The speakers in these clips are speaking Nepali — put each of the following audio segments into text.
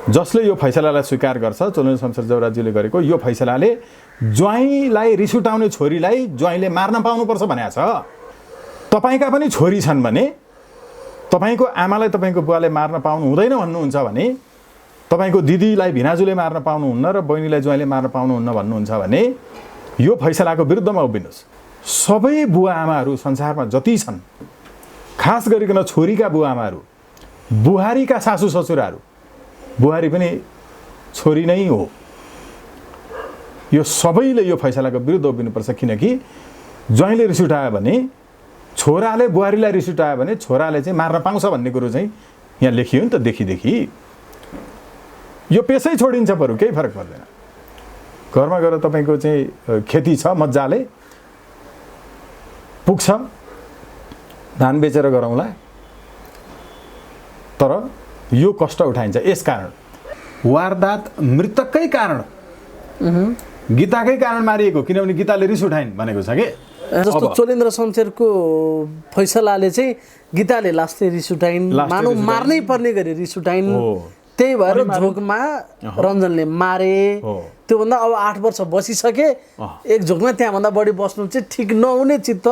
जसले यो फैसलालाई स्वीकार गर्छ, चोलेन्द्र शमशेर देउराज्यूले गरेको यो फैसलाले ज्वाइँलाई रिस उठाउने छोरीलाई ज्वाइँले मार्न पाउनुपर्छ भनेको छ। तपाईँका पनि छोरी छन् भने, तपाईँको आमालाई तपाईँको बुवाले मार्न पाउनु हुँदैन भन्नुहुन्छ भने, तपाईँको दिदीलाई भिनाजुले मार्न पाउनुहुन्न र बहिनीलाई ज्वाइँले मार्न पाउनुहुन्न भन्नुहुन्छ भने यो फैसलाको विरुद्धमा उभिनुहोस्। सबै बुवा आमाहरू संसारमा जति छन्, खास गरिकन छोरीका बुवा आमाहरू, बुहारीका सासू ससुराहरू, बुहारी पनि छोरी नै हो, यो सबैले यो फैसलाको विरुद्ध उभिनुपर्छ। किनकि ज्वाइँले रिस उठायो भने, छोराले बुहारीलाई रिस उठायो भने छोराले चाहिँ मार्न पाउँछ भन्ने कुरो चाहिँ यहाँ लेखियो नि त देखि। यो पेसै छोडिन्छ, बरु केही फरक पर्दैन। घरमा गएर तपाईँको चाहिँ खेती छ, मजाले पुग्छ, धान बेचेर गरौँला, तर यो कष्ट उठाइन्छ। यस कारण वारदात मृतककै कारण, गीताकै कारण मारिएको, किनभने गीताले रिस उठाइन् भनेको छ के। जस्तो चोलेन्द्र शमशेरको फैसलाले चाहिँ गीताले लास्टै रिस उठाइन्, मानव मार्नै पर्ने गरी रिस उठाइन्, त्यही भएर झोकमा रञ्जनले मारे। त्योभन्दा अब 8 वर्ष बसिसके, एक झोकमा त्यहाँभन्दा बढी बस्नु चाहिँ ठिक नहुने चित्त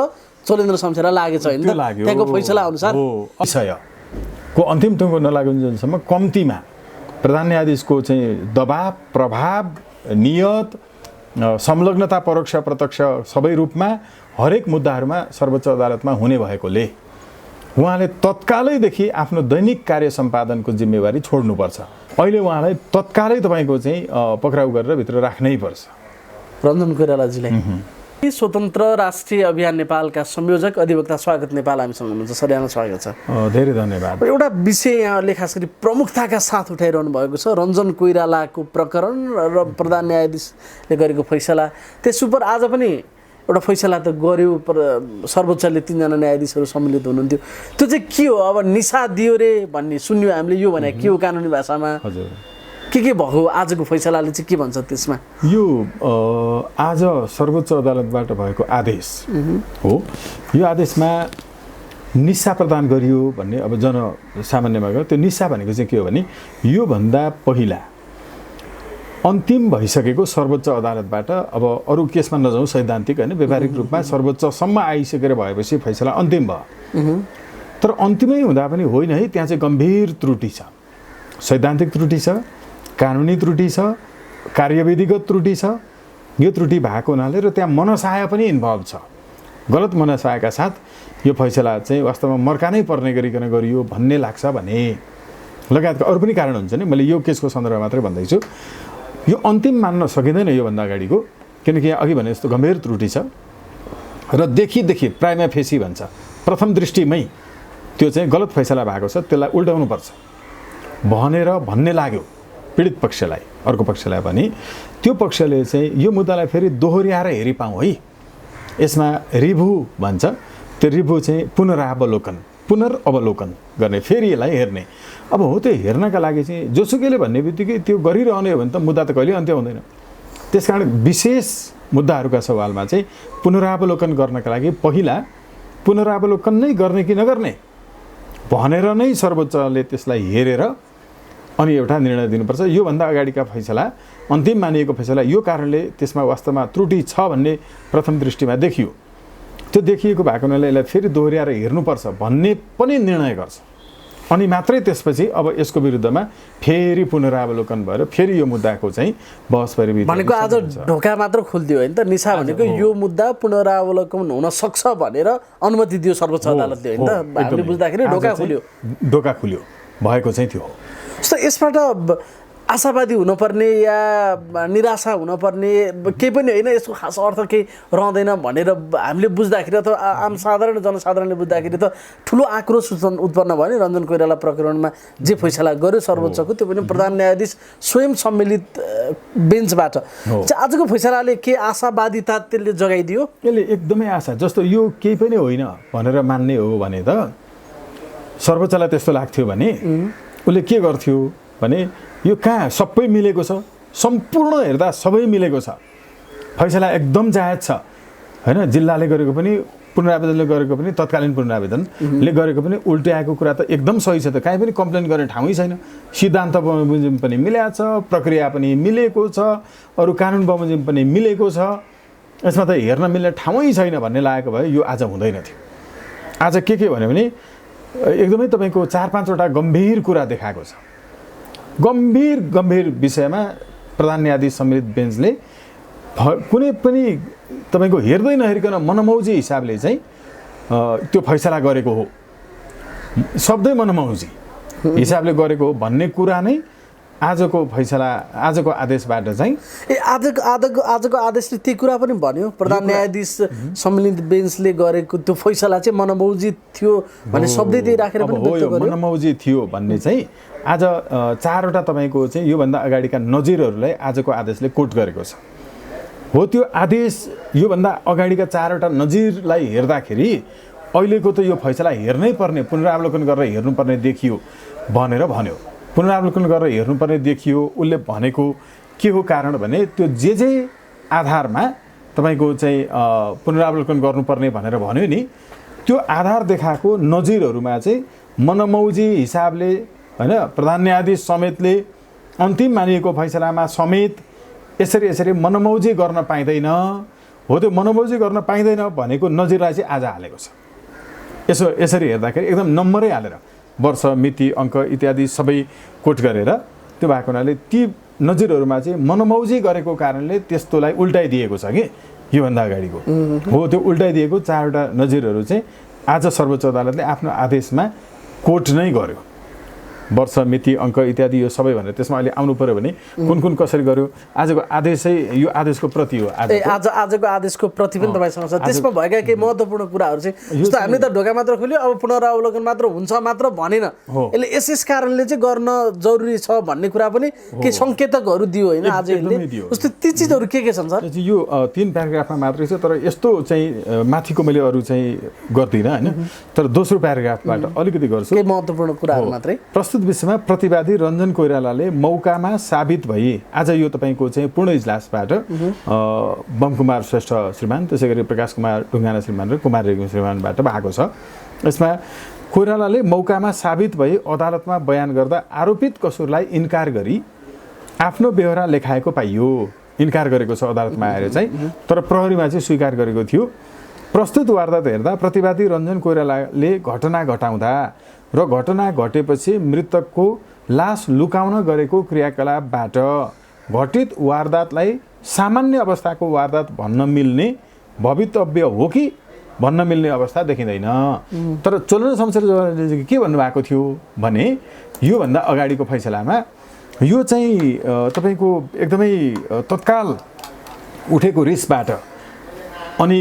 चोलेन्द्र शमशेरलाई लागेको छ होइन। त्यहाँको फैसला अनुसार को अन्तिम टुङ्गो नलागुन्जेलसम्म कम्तीमा प्रधान न्यायाधीशको चाहिँ दबाब, प्रभाव, नियत, संलग्नता परोक्ष प्रत्यक्ष सबै रूपमा हरेक मुद्दाहरूमा सर्वोच्च अदालतमा हुने भएकोले उहाँले तत्कालैदेखि आफ्नो दैनिक कार्य सम्पादनको जिम्मेवारी छोड्नुपर्छ। अहिले उहाँलाई तत्कालै तपाईँको चाहिँ पक्राउ गरेर भित्र राख्नै पर्छ। रञ्जन कोइरालाजीलाई स्वतन्त्र राष्ट्रिय अभियान नेपालका संयोजक अधिवक्ता स्वागत नेपाल हामीसँग हुनुहुन्छ। सर, यहाँलाई स्वागत छ। धेरै धन्यवाद। एउटा विषय यहाँले खास गरी प्रमुखताका साथ उठाइरहनु भएको छ, रञ्जन कोइरालाको प्रकरण र प्रधान न्यायाधीशले गरेको फैसला। त्यस उप आज पनि एउटा फैसला त गर्यो, सर्वोच्चले 3 जना न्यायाधीशहरू सम्मिलित हुनुहुन्थ्यो। त्यो चाहिँ के हो? अब निशा दियो रे भन्ने सुन्यो हामीले, यो भने के हो कानुनी भाषामा? हजुर, के भयो आजको फैसलाले चाहिँ के भन्छ त्यसमा? यो आज सर्वोच्च अदालतबाट भएको आदेश हो। यो आदेशमा निशा प्रदान गरियो भन्ने, अब जनसामान्यमा गयो त्यो निशा भनेको चाहिँ के हो भने, योभन्दा पहिला अन्तिम भइसकेको सर्वोच्च अदालतबाट, अब अरू केसमा नजाउँ, सैद्धान्तिक होइन, व्यावहारिक रूपमा सर्वोच्चसम्म आइसकेर भएपछि फैसला अन्तिम भयो। तर अन्तिमै हुँदा पनि होइन है, त्यहाँ चाहिँ गम्भीर त्रुटि छ, सैद्धान्तिक त्रुटि छ, कानुनी त्रुटि छ, कार्यविधिगत त्रुटि छ। यो त्रुटि भएको हुनाले र त्यहाँ मनसाय पनि इन्भल्भ छ, गलत मनसायका साथ यो फैसला चाहिँ वास्तवमा मर्कानै पर्ने गरिकन गरियो भन्ने लाग्छ भने लगायतका अरू पनि कारण हुन्छ नि। मैले यो केसको सन्दर्भमा मात्रै भन्दैछु। यो अन्तिम मान्न सकिँदैन योभन्दा अगाडिको, किनकि यहाँ अघि भने जस्तो गम्भीर त्रुटि छ र देखि प्राइमा फेसी भन्छ, प्रथम दृष्टिमै त्यो चाहिँ गलत फैसला भएको छ, त्यसलाई उल्टाउनुपर्छ भनेर भन्ने लाग्यो पीडित पक्षलाई, अर्को पक्षलाई पनि। त्यो पक्षले चाहिँ यो मुद्दालाई फेरि दोहोऱ्याएर हेरिपाउँ है, यसमा रिभ्यू भन्छ, त्यो रिभ्यू चाहिँ पुनरअवलोकन गर्ने, फेरि यसलाई हेर्ने। अब हो, त्यो हेर्नका लागि चाहिँ जोसुकैले भन्ने बित्तिकै त्यो गरिरहने हो भने त मुद्दा त कहिले अन्त्य हुँदैन। त्यसकारण विशेष मुद्दाहरूका सवालमा चाहिँ पुनरावलोकन गर्नका लागि पहिला पुनरावलोकन नै गर्ने कि नगर्ने भनेर नै सर्वोच्चले त्यसलाई हेरेर अनि एउटा निर्णय दिनुपर्छ। योभन्दा अगाडिका फैसला, अन्तिम मानिएको फैसला यो कारणले त्यसमा वास्तवमा त्रुटि छ भन्ने प्रथम दृष्टिमा देखियो, त्यो देखिएको भएको हुनाले यसलाई फेरि दोहोऱ्याएर हेर्नुपर्छ भन्ने पनि निर्णय गर्छ। अनि मात्रै त्यसपछि अब यसको विरुद्धमा फेरि पुनरावलोकन भएर फेरि यो मुद्दाको चाहिँ बहस परिविधि भनेको आज ढोका मात्र खोलिदियो होइन त। निशा भनेको यो मुद्दा पुनरावलोकन हुन सक्छ भनेर अनुमति दियो सर्वोच्च अदालतले होइन त। हामीले बुझ्दाखेरि ढोका खुल्यो भएको चाहिँ त्यो हो। जस्तो यसबाट आशावादी हुनुपर्ने या निराशा हुनुपर्ने केही पनि होइन, यसको खास अर्थ केही रहँदैन भनेर हामीले बुझ्दाखेरि अथवा आम साधारण जनसाधारणले बुझ्दाखेरि त ठुलो आक्रोश उत्पन्न भयो नि। रञ्जन कोइराला प्रकरणमा जे फैसला गर्यो सर्वोच्चको, त्यो पनि प्रधान न्यायाधीश स्वयं सम्मिलित बेन्चबाट। आजको फैसलाले के आशावादिता त्यसले जगाइदियो? यसले एकदमै आशा, जस्तो यो केही पनि होइन भनेर मान्ने हो भने त सर्वोच्चलाई त्यस्तो लाग्थ्यो भने उसले के गर्थ्यो भने, यो कहाँ सबै मिलेको छ, सम्पूर्ण हेर्दा सबै मिलेको छ, फैसला एकदम जायज छ होइन, जिल्लाले गरेको पनि पुनरावेदनले गरेको पनि तत्कालीन पुनरावेदनले गरेको पनि उल्ट्याएको कुरा त एकदम सही छ त, काहीँ पनि कम्प्लेन गर्ने ठाउँै छैन। सिद्धान्त बमोजिम पनि मिलेको छ, प्रक्रिया पनि मिलेको छ, अरू कानुन बमोजिम पनि मिलेको छ, यसमा त हेर्न मिल्ने ठाउँै छैन भन्ने लागेको भए यो आज हुँदैन थियो। आज के भन्यो भने एकदमै तपाईँको 4-5 वटा गम्भीर कुरा देखाएको छ। गम्भीर विषयमा प्रधान न्यायाधीश सम्मिलित बेन्चले कुनै पनि तपाईँको हेर्दै नहेरिकन मनमौजी हिसाबले चाहिँ त्यो फैसला गरेको हो, शब्दै मनमौजी हिसाबले गरेको हो भन्ने कुरा नै आजको फैसला, आजको आदेशबाट चाहिँ आजको आदेशले त्यही कुरा पनि भन्यो। प्रधान न्यायाधीश सम्मिलित बेन्चले गरेको त्यो फैसला चाहिँ मनमौजी थियो भन्ने शब्दै त्यही राखेर पनि व्यक्त गर्यो। मनमौजी थियो भन्ने चाहिँ आज 4वटा तपाईँको चाहिँ योभन्दा अगाडिका नजिरहरूलाई आजको आदेशले कोट गरेको छ। हो त्यो आदेश योभन्दा अगाडिका 4वटा नजिरलाई हेर्दाखेरि अहिलेको त यो फैसला हेर्नै पर्ने, पुनरावलोकन गरेर हेर्नुपर्ने देखियो भनेर भन्यो। पुनरावलोकन गरेर हेर्नुपर्ने देखियो। उसले भनेको के हो कारण भने त्यो जे आधारमा तपाईँको चाहिँ पुनरावलोकन गर्नुपर्ने भनेर भन्यो नि, त्यो आधार देखाएको नजिरहरूमा चाहिँ मनमौजी हिसाबले हैन प्रधान न्यायाधीश समेतले अन्तिम मानिएको फैसलामा समेत यसरी मनमौजी गर्न पाइँदैन। हो त्यो मनमौजी गर्न पाइँदैन भनेको नजिरलाई चाहिँ आज हालेको छ। यसरी हेर्दाखेरि एकदम नम्बरै हालेर वर्ष, मिति, अङ्क इत्यादि सबै कोट गरेर त्यो भएको हुनाले ती नजिरहरूमा चाहिँ मनमौजी गरेको कारणले त्यस्तोलाई उल्टाइदिएको छ कि योभन्दा अगाडिको। हो त्यो उल्टाइदिएको 4वटा नजिरहरू चाहिँ आज सर्वोच्च अदालतले आफ्नो आदेशमा कोट नै गर्यो। वर्ष, मिति, अङ्क इत्यादि यो सबै भनेर त्यसमा अहिले आउनु पर्यो भने कुन कसरी गर्यो। आजको आदेशै यो आदेशको प्रति हो। आजको आदेशको प्रति पनि तपाईँसँग छ। त्यसमा भएका केही महत्त्वपूर्ण कुराहरू चाहिँ जस्तो हामीले त ढोका मात्र खोल्यो, अब पुनरावलोकन मात्र हुन्छ मात्र भनेन, यसले यस कारणले चाहिँ गर्न जरुरी छ भन्ने कुरा पनि केही सङ्केतकहरू दियो होइन आज यसले। जस्तो ती चिजहरू के छन् सर? यो 3 प्याराग्राफमा मात्रै छ, तर यस्तो चाहिँ माथिको मैले अरू चाहिँ गर्दिनँ होइन, तर दोस्रो प्याराग्राफबाट अलिकति गर्छु। केही महत्त्वपूर्ण कुराहरू मात्रै। विषयमा प्रतिवादी रञ्जन कोइरालाले मौकामा साबित भई आज यो तपाईँको चाहिँ पूर्ण इजलासबाट बमकुमार श्रेष्ठ श्रीमान, त्यसै गरी प्रकाश कुमार ढुङ्गाना श्रीमान र कुमार रेग्मी श्रीमानबाट भएको छ। यसमा कोइरालाले मौकामा साबित भई अदालतमा बयान गर्दा आरोपित कसुरलाई इन्कार गरी आफ्नो बेहोरा लेखाएको पाइयो। इन्कार गरेको छ अदालतमा आएर चाहिँ, तर प्रहरीमा चाहिँ स्वीकार गरेको थियो। प्रस्तुत वारदात हेर्दा प्रतिवादी रञ्जन कोइरालाले घटना घटाउँदा र घटना घटेपछि मृतकको लास लुकाउन गरेको क्रियाकलापबाट घटित वारदातलाई सामान्य अवस्थाको वारदात भन्न मिल्ने भवितव्य हो कि भन्न मिल्ने अवस्था देखिँदैन। तर चोलन शमशेरले के भन्नुभएको थियो भने योभन्दा अगाडिको फैसलामा यो चाहिँ तपाईँको एकदमै तत्काल उठेको रिसबाट अनि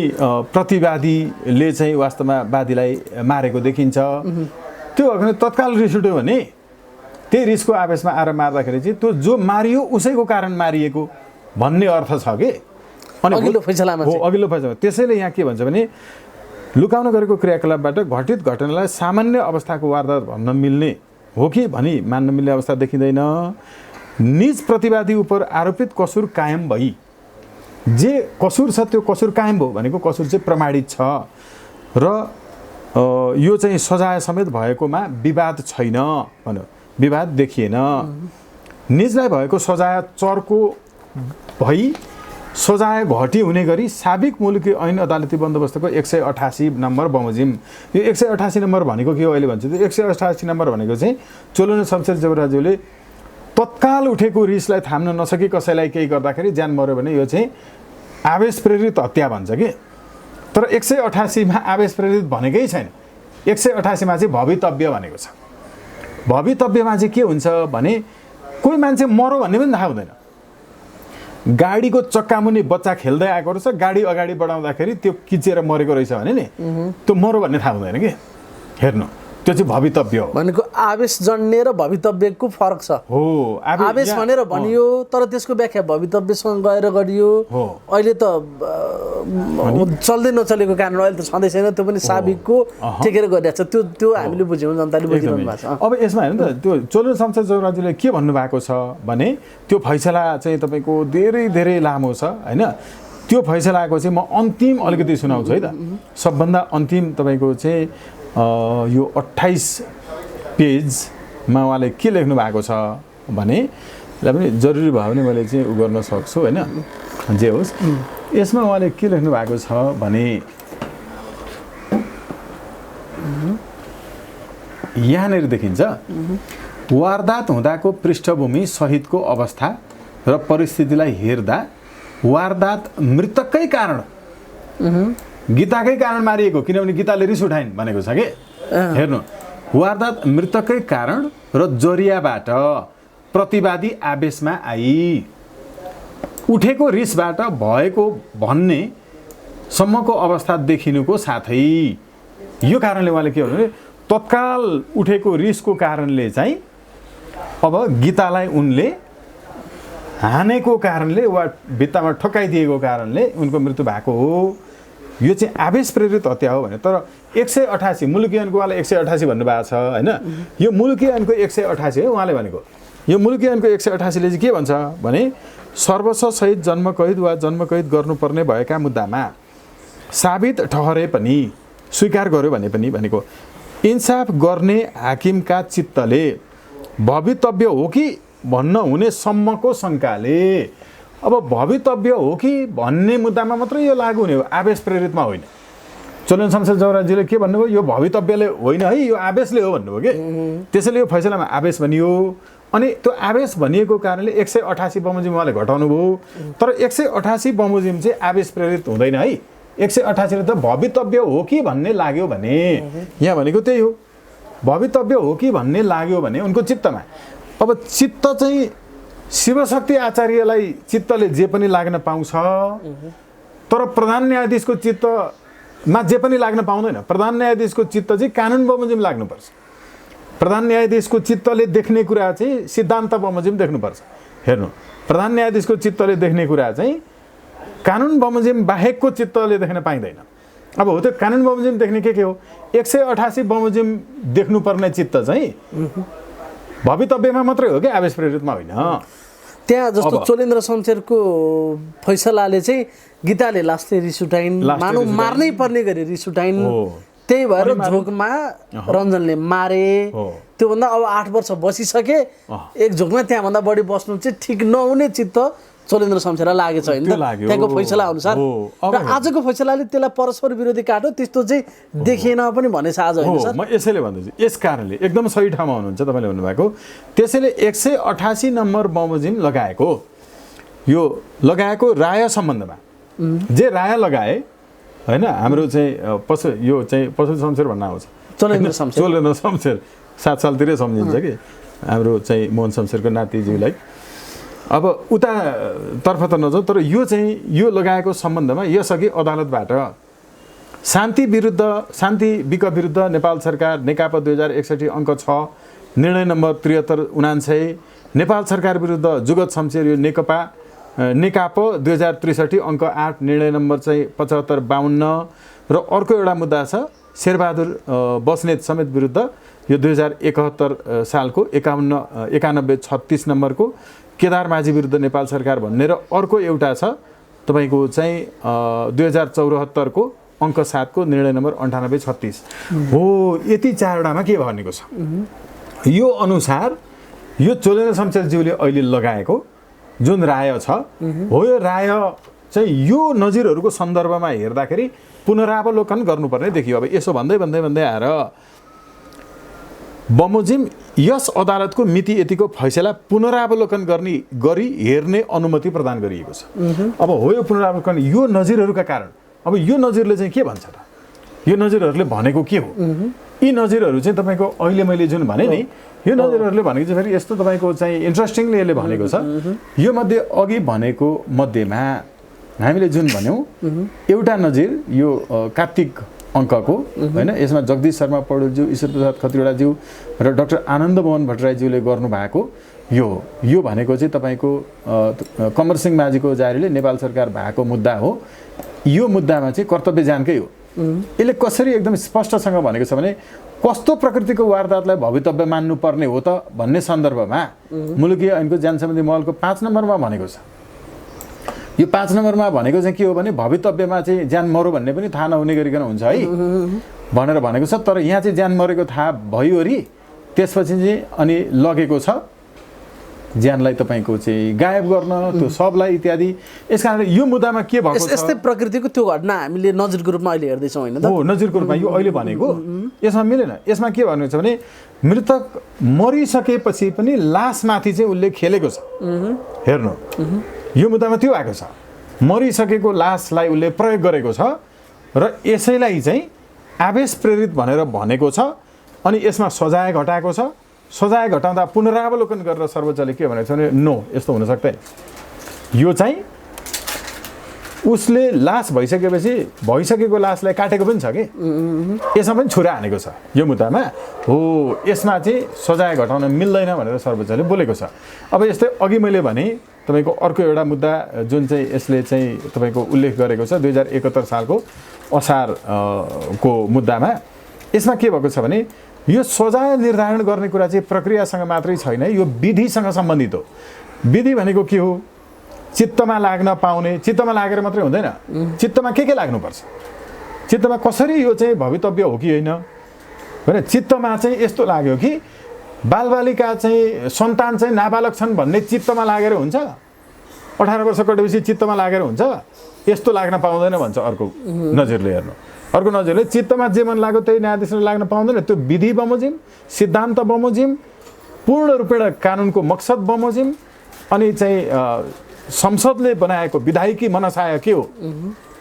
प्रतिवादीले चाहिँ वास्तवमा वादीलाई मारेको देखिन्छ। त्यो हो भने तत्काल रिस उठ्यो भने त्यही रिसको आवेशमा आएर मार्दाखेरि चाहिँ त्यो जो मारियो उसैको कारण मारिएको भन्ने अर्थ छ कि अघिल्लो फैसलामा। हो अघिल्लो फैसलामा। त्यसैले यहाँ के भन्छ भने लुकाउन गरेको क्रियाकलापबाट घटित घटनालाई सामान्य अवस्थाको वारदात भन्न मिल्ने हो कि भनी मान्न मिल्ने अवस्था देखिँदैन। निज प्रतिवादी उप आरोपित कसुर कायम भई जे कसुर छ त्यो कसुर कायम भयो भनेको कसुर चाहिँ प्रमाणित छ र यो चाहिँ सजाय समेत भएकोमा विवाद छैन भन्यो, विवाद देखिएन। निजलाई भएको सजाय चर्को भई सजाय घटी हुने गरी साबिक मुलुकी ऐन अदालती बन्दोबस्तको 188 नम्बर बमोजिम। यो 188 नम्बर भनेको के हो अहिले भन्छ, त्यो 188 नम्बर भनेको चाहिँ चोलन शमशेर देवराज्यूले तत्काल उठेको रिसलाई थाम्न नसकी कसैलाई केही गर्दाखेरि ज्यान मर्यो भने यो चाहिँ आवेश प्रेरित हत्या भन्छ कि। तर 188 मा आवेश प्रेरित भनेकै छैन, 188 मा चाहिँ भवितव्य भनेको छ। भवितव्यमा चाहिँ के हुन्छ भने कोही मान्छे मर्यो भन्ने पनि थाहा हुँदैन। गाडीको चक्कामुनि बच्चा खेल्दै आएको रहेछ, गाडी अगाडि बढाउँदाखेरि त्यो किचेर मरेको रहेछ भने नि त्यो मर्यो भन्ने थाहा हुँदैन कि। हेर्नु त्यो चाहिँ भवितव्य हो भनेको आवेश जन्ने र भवितव्यको फरक छ। हो आवेश भनेर भनियो तर त्यसको व्याख्या भवितव्यसँग गएर गरियो। अहिले त चल्दै नचलेको कारण अहिले त छँदै छैन, त्यो पनि साबिकको टेकेर गरिरहेको छ। त्यो हामीले बुझ्यौँ, जनताले बुझिरहनु भएको छ। अब यसमा हेर्नु त त्यो चोलन शमशेर देवराज्यूले के भन्नुभएको छ भने त्यो फैसला चाहिँ तपाईँको धेरै धेरै लामो छ होइन। त्यो फैसला आएको चाहिँ म अन्तिम अलिकति सुनाउँछु है त। सबभन्दा अन्तिम तपाईँको चाहिँ यो 28 पेजमा उहाँले के लेख्नु भएको छ भने पनि जरुरी भयो भने मैले चाहिँ उ गर्न सक्छु होइन, जे होस्। यसमा उहाँले के लेख्नु भएको छ भने यहाँनिर देखिन्छ वारदात हुँदाको पृष्ठभूमि सहितको अवस्था र परिस्थितिलाई हेर्दा वारदात मृतककै कारण गीताकै कारण मारिएको, किनभने गीताले रिस उठाइन् भनेको छ कि। हेर्नु, वारदात मृतककै कारण र जरियाबाट प्रतिवादी आवेशमा आई उठेको रिसबाट भएको भन्ने सम्मको अवस्था देखिनुको साथै यो कारणले उहाँले के भन्नु भने तत्काल उठेको रिसको कारणले चाहिँ अब गीतालाई उनले हानेको कारणले वा भित्तामा ठोक्काइदिएको कारणले उनको मृत्यु भएको हो। यो चाहिँ आवेश प्रेरित हत्या हो भने। तर 188 मुलुकी ऐनको उहाँले 188 भन्नुभएको छ होइन। यो मुलुकी ऐनको 188 है उहाँले भनेको। यो मुलुकी ऐनको 188 ले चाहिँ के भन्छ भने सर्वस्व सहित जन्मकैद वा जन्मकैद गर्नुपर्ने भएका मुद्दामा साबित ठहरे पनि स्वीकार गर्यो भने पनि भनेको इन्साफ गर्ने हाकिमका चित्तले भवितव्य हो कि भन्न हुने सम्मको शङ्काले, अब भवितव्य हो कि भन्ने मुद्दामा मात्रै यो लागू हुने हो, आवेश प्रेरितमा होइन। चोलेन्द्र शमशेर जौहराजीले के भन्नुभयो, यो भवितव्यले होइन है, यो आवेशले हो भन्नुभयो कि। त्यसैले यो फैसलामा आवेश भनियो। अनि त्यो आवेश भनिएको कारणले 188 बमोजिम उहाँले घटाउनु भयो। तर 188 बमोजिम चाहिँ आवेश प्रेरित हुँदैन है। 188 त भवितव्य हो कि भन्ने लाग्यो भने यहाँ भनेको त्यही हो, भवितव्य हो कि भन्ने लाग्यो भने उनको चित्तमा। अब चित्त चाहिँ शिवशक्ति आचार्यलाई चित्तले जे पनि लाग्न पाउँछ, तर प्रधान न्यायाधीशको चित्तमा जे पनि लाग्न पाउँदैन। प्रधान न्यायाधीशको चित्त चाहिँ कानुन बमोजिम लाग्नुपर्छ। प्रधान न्यायाधीशको चित्तले देख्ने कुरा चाहिँ सिद्धान्त बमोजिम देख्नुपर्छ। हेर्नु, प्रधान न्यायाधीशको चित्तले देख्ने कुरा चाहिँ कानुन बमोजिम बाहेकको चित्तले देख्न पाइँदैन। अब हो त्यो कानुन बमोजिम देख्ने के हो, 188 बमोजिम देख्नुपर्ने चित्त चाहिँ भवितव्यमा मात्रै हो कि आवेश प्रेरितमा होइन। त्यहाँ जस्तो चोलेन्द्र शमशेरको फैसलाले चाहिँ गीताले लास्टै रिस उठाइन्, मानव मार्नै पर्ने गरी रिस उठाइन्। त्यही भएर झोकमा रञ्जनले मारे। त्योभन्दा अब 8 वर्ष बसिसके, एक झोकमा त्यहाँभन्दा बढी बस्नु चाहिँ ठिक नहुने चित्त चोलेन्द्र शमशेरलाई लागेछ होइन त्यहाँको फैसला अनुसार। र आजको फैसलाले त्यसलाई परस्पर विरोधी काट्यो, त्यस्तो चाहिँ देखिएन पनि भनेछ आज होइन सर। म यसैले भन्दैछु, यस कारणले एकदम सही ठाउँमा हुनुहुन्छ तपाईँले भन्नुभएको। त्यसैले 188 नम्बर बमोजिम लगाएको, यो लगाएको राय सम्बन्धमा जे राय लगाए होइन, हाम्रो चाहिँ यो चाहिँ पशु शमशेर भन्न आउँछ, चोलेन्द्र शमशेर 7 सालतिरै सम्झिन्छ कि हाम्रो चाहिँ मोहन शमशेरको नातिज्यूलाई। अब उतातर्फ त नजाउँ, तर यो चाहिँ यो लगाएको सम्बन्धमा यसअघि अदालतबाट शान्ति विक विरुद्ध नेपाल सरकार नेकपा 2061 अङ्क 6 निर्णय नम्बर 73/99, नेपाल सरकार विरुद्ध जुगत शमशेर यो नेकपा 2063 अङ्क 8 निर्णय नम्बर चाहिँ 75/52 र अर्को एउटा मुद्दा छ शेरबहादुर बस्नेत समेत विरुद्ध यो 2071 सालको 9136 नम्बरको केदार माझी विरुद्ध नेपाल सरकार भन्ने, र अर्को एउटा छ तपाईँको चाहिँ 2074 को अङ्क 7 को निर्णय नम्बर 9836 हो। यति 4वटामा के भनेको छ, यो अनुसार यो चोलेन्द्र शमशेरज्यूले अहिले लगाएको जुन राय छ हो, यो राय चाहिँ यो नजिरहरूको सन्दर्भमा हेर्दाखेरि पुनरावलोकन गर्नुपर्ने देखियो। अब यसो भन्दै आएर बमोजिम यस अदालतको मिति यतिको फैसला पुनरावलोकन गरी हेर्ने अनुमति प्रदान गरिएको छ। अब हो यो पुनरावलोकन यो नजिरहरूका कारण। अब यो नजिरले चाहिँ के भन्छ त, यो नजिरहरूले भनेको के हो, यी नजिरहरू चाहिँ तपाईँको अहिले मैले जुन भने नि, यो नजिरहरूले भनेको चाहिँ फेरि यस्तो तपाईँको चाहिँ इन्ट्रेस्टिङली यसले भनेको छ। यो मध्ये अघि भनेको मध्येमा हामीले जुन भन्यौँ एउटा नजिर यो कार्तिक अङ्कको होइन, यसमा जगदीश शर्मा पौडेलज्यू, ईश्वर प्रसाद खतिवडाज्यू र डाक्टर आनन्द मोहन भट्टराईज्यूले गर्नुभएको यो भनेको चाहिँ तपाईँको कमर सिंह माझीको जारीले नेपाल सरकार भएको मुद्दा हो। यो मुद्दामा चाहिँ कर्तव्य जानकै हो। यसले कसरी एकदम स्पष्टसँग भनेको छ भने कस्तो प्रकृतिको वारदातलाई भवितव्य मान्नुपर्ने हो त भन्ने सन्दर्भमा मुलुकी ऐनको ज्यान सम्बन्धी महलको 5 नम्बरमा भनेको छ। यो 5 नम्बरमा भनेको चाहिँ के हो भने भवितव्यमा चाहिँ ज्यान मर्यो भन्ने पनि थाहा नहुने गरिकन हुन्छ है भनेर भनेको छ। तर यहाँ चाहिँ ज्यान मरेको थाहा भयो अरे त्यसपछि चाहिँ अनि लगेको छ ज्यानलाई तपाईँको चाहिँ गायब गर्न त्यो सबलाई इत्यादि। यस कारणले यो मुद्दामा के भएको छ, यस्तै प्रकृतिको त्यो घटना हामीले नजिरको रूपमा अहिले हेर्दैछौँ होइन त? हो, नजिरको रूपमा यो अहिले भनेको यसमा मिलेन। यसमा के भन्नु छ भने मृतक मरिसकेपछि पनि लासमाथि चाहिँ उसले खेलेको छ। हेर्नु यो मुद्दामा त्यो आएको छ, मरिसकेको लासलाई उसले प्रयोग गरेको छ र यसैलाई चाहिँ आवेश प्रेरित भनेर भनेको छ। अनि यसमा सजाय घटाएको छ। सजाय घटाउँदा पुनरावलोकन गरेर सर्वोच्चले के भनेको छ भने नो, यस्तो हुन सक्दैन। यो चाहिँ उसले लास भइसकेको लासलाई काटेको पनि छ कि यसमा पनि छुरा हानेको छ यो मुद्दामा। हो, यसमा चाहिँ सजाय घटाउन मिल्दैन भनेर सर्वोच्चले बोलेको छ। अब यस्तै अघि मैले भने तपाईँको अर्को एउटा मुद्दा जुन चाहिँ यसले चाहिँ तपाईँको उल्लेख गरेको छ 2071 सालको असारको मुद्दामा, यसमा के भएको छ भने यो सजाय निर्धारण गर्ने कुरा चाहिँ प्रक्रियासँग मात्रै छैन, यो विधिसँग सम्बन्धित हो। विधि भनेको के हो? चित्तमा लाग्न पाउने, चित्तमा लागेर मात्रै हुँदैन, चित्तमा के लाग्नुपर्छ, चित्तमा कसरी यो चाहिँ भवितव्य हो कि होइन भने चित्तमा चाहिँ यस्तो लाग्यो कि बालबालिका चाहिँ सन्तान चाहिँ नाबालक छन् भन्ने चित्तमा लागेर हुन्छ, 18 वर्ष कटेपछि चित्तमा लागेर हुन्छ, यस्तो लाग्न पाउँदैन भन्छ अर्को नजिरले। हेर्नु अर्को नजिरले चित्तमा जे मन लाग्यो त्यही न्यायाधीशले लाग्न पाउँदैन, त्यो विधि बमोजिम, सिद्धान्त बमोजिम, पूर्ण रूपेण कानुनको मकसद बमोजिम, अनि चाहिँ संसदले बनाएको विधायकी मनसाय के हो